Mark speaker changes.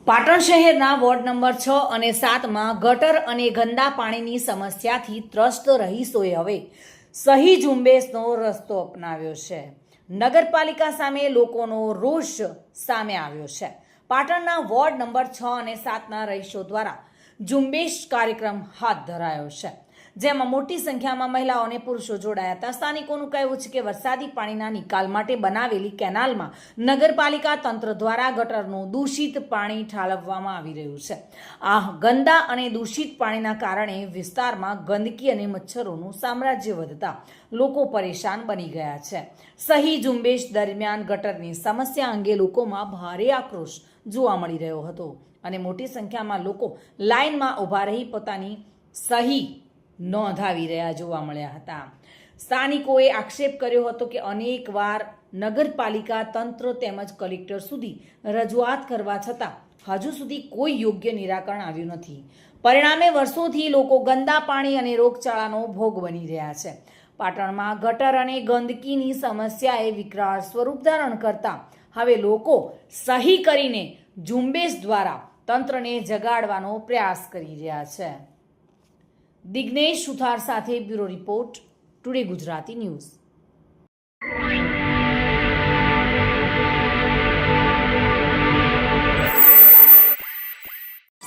Speaker 1: પાટણ શહેરના ward number 6 અને 7માં ગટર અને ગંદા પાણીની સમસ્યાથી ત્રસ્ત રહીશોએ હવે સહી ઝુંબેશનો રસ્તો અપનાવ્યો છે. નગરપાલિકા સામે લોકોનો રોષ સામે આવ્યો છે. પાટણના વોર્ડ નંબર 6 અને 7ના રહીશો દ્વારા ઝુંબેશ કાર્યક્રમ હાથ ધરાયો છે, જેમાં મોટી સંખ્યામાં મહિલાઓ અને પુરુષો જોડાયા હતા. સ્થાનિકોનું કહેવું છે કે વરસાદી પાણીના નિકાલ માટે બનાવેલી કેનાલમાં નગરપાલિકા તંત્ર દ્વારા ગટરનું દૂષિત પાણી ઠાલવવામાં આવી રહ્યું છે. આ ગંદા અને દૂષિત પાણીના કારણે વિસ્તારમાં ગંદકી અને મચ્છરોનું સામ્રાજ્ય વધતા લોકો પરેશાન બની ગયા છે. સહી ઝુંબેશ દરમિયાન ગટરની સમસ્યા અંગે લોકોમાં ભારે આક્રોશ જોવા મળી રહ્યો હતો અને મોટી સંખ્યામાં લોકો લાઇનમાં ઊભા રહી પોતાની સહી નોંધાવી રહ્યા જોવા મળ્યા હતા. સ્થાનિકોએ આક્ષેપ કર્યો હતો કે અનેકવાર નગરપાલિકા તંત્ર તેમજ કલેક્ટર સુધી રજૂઆત કરવા છતાં હજુ સુધી કોઈ યોગ્ય નિરાકરણ આવ્યું નથી. પરિણામે વર્ષોથી લોકો ગંદા પાણી અને રોગચાળાનો ભોગ બની રહ્યા છે. પાટણમાં ગટર અને ગંદકીની સમસ્યાએ વિકરાળ સ્વરૂપ ધારણ કરતા હવે લોકો સહી કરીને ઝુંબેશ દ્વારા તંત્રને જગાડવાનો પ્રયાસ કરી રહ્યા છે. દિગ્નેશ સુથાર સાથે bureau report, today Gujarati news.